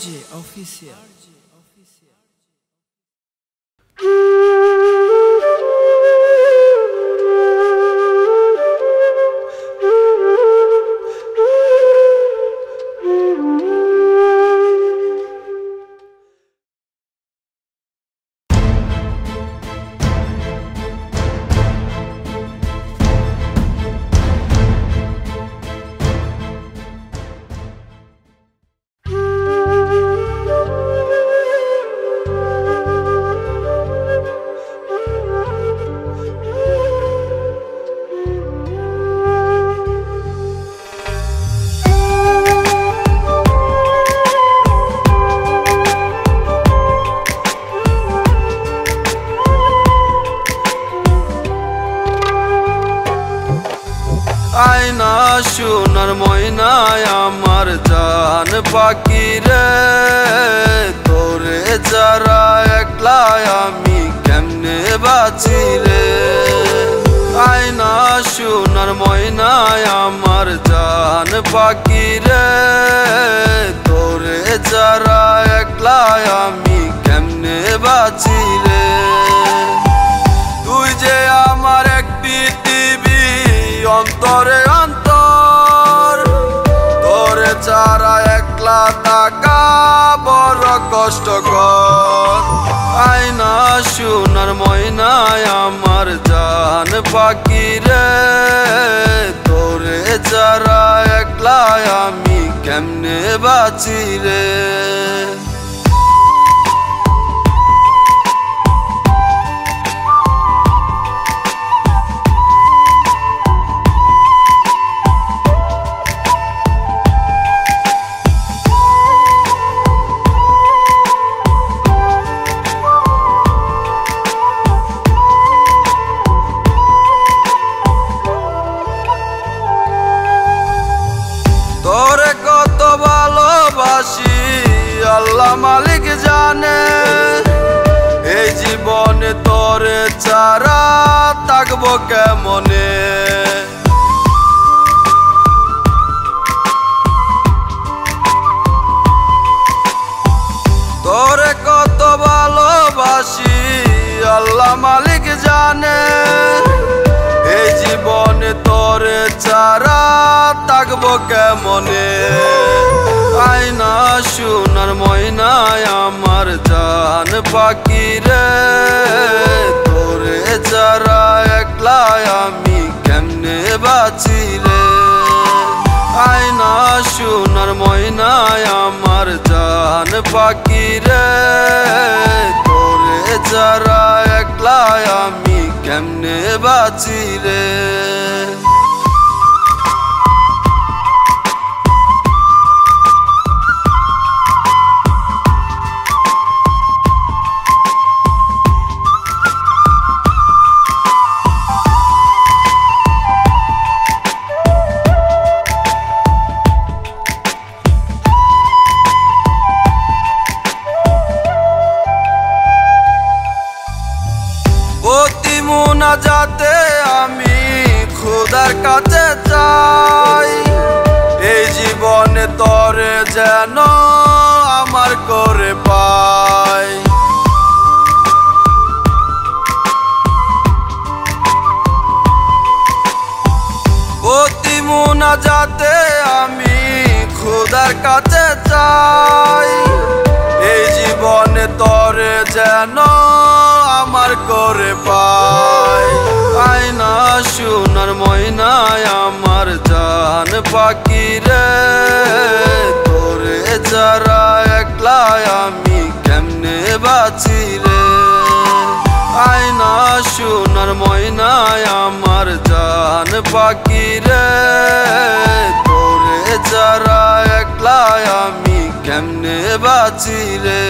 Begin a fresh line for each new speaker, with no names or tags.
RJ Official.
আয়না সোনার ময়নায় আমার জান পাখি রে, তোরে যারা একলা আমি কেমনে বাঁচি রে। আয়না সোনার ময়নায় আমার জান পাখি রে, তোরে যারা একলা আমি কেমনে বাঁচি রে। তুই যে আমার এক পৃথিবী অন্তরে অন্তর, তোরে ছাড়া একলা থাকা বড় কষ্টকর। আয়না সোনার ময়নায় আমার জান পাখি রে, তোরে ছাড়া একলা আমি কেমনে বাঁচি রে। তোরে কত ভালোবাসি আল্লাহ মালিক জানে, এই জীবনে তোরে ছাড়া থাকবো কেমনে। তোরে কত ভালোবাসি আল্লাহ মালিক জানে, এই জীবনে তোরে ছাড়া থাকবো কেমনে। আয়না সোনার ময়নায় আমার জান পাখি রে, তোরে ছাড়া একলা আমি কেমনে বাঁচি রে। আয়না সোনার ময়নায় আমার জান পাখি রে, তোরে ছাড়া একলা আমি কেমনে বাঁচি রে। প্রতি মুনাজাতে আমি খোদার কাছে চাই, এই জীবনে তোরে যেন আমার করে পাই। প্রতি মুনাজাতে আমি খোদার কাছে চাই, এই জীবনে তোরে যেন আমার করে পাই। আয়না সোনার ময়নায় আমার জান পাখি রে, তোরে ছাড়া একলা আমি কেমনে বাঁচি রে। আয়না সোনার ময়নায় আমার জান পাখি রে, তোরে ছাড়া একলা আমি কেমনে বাঁচি রে।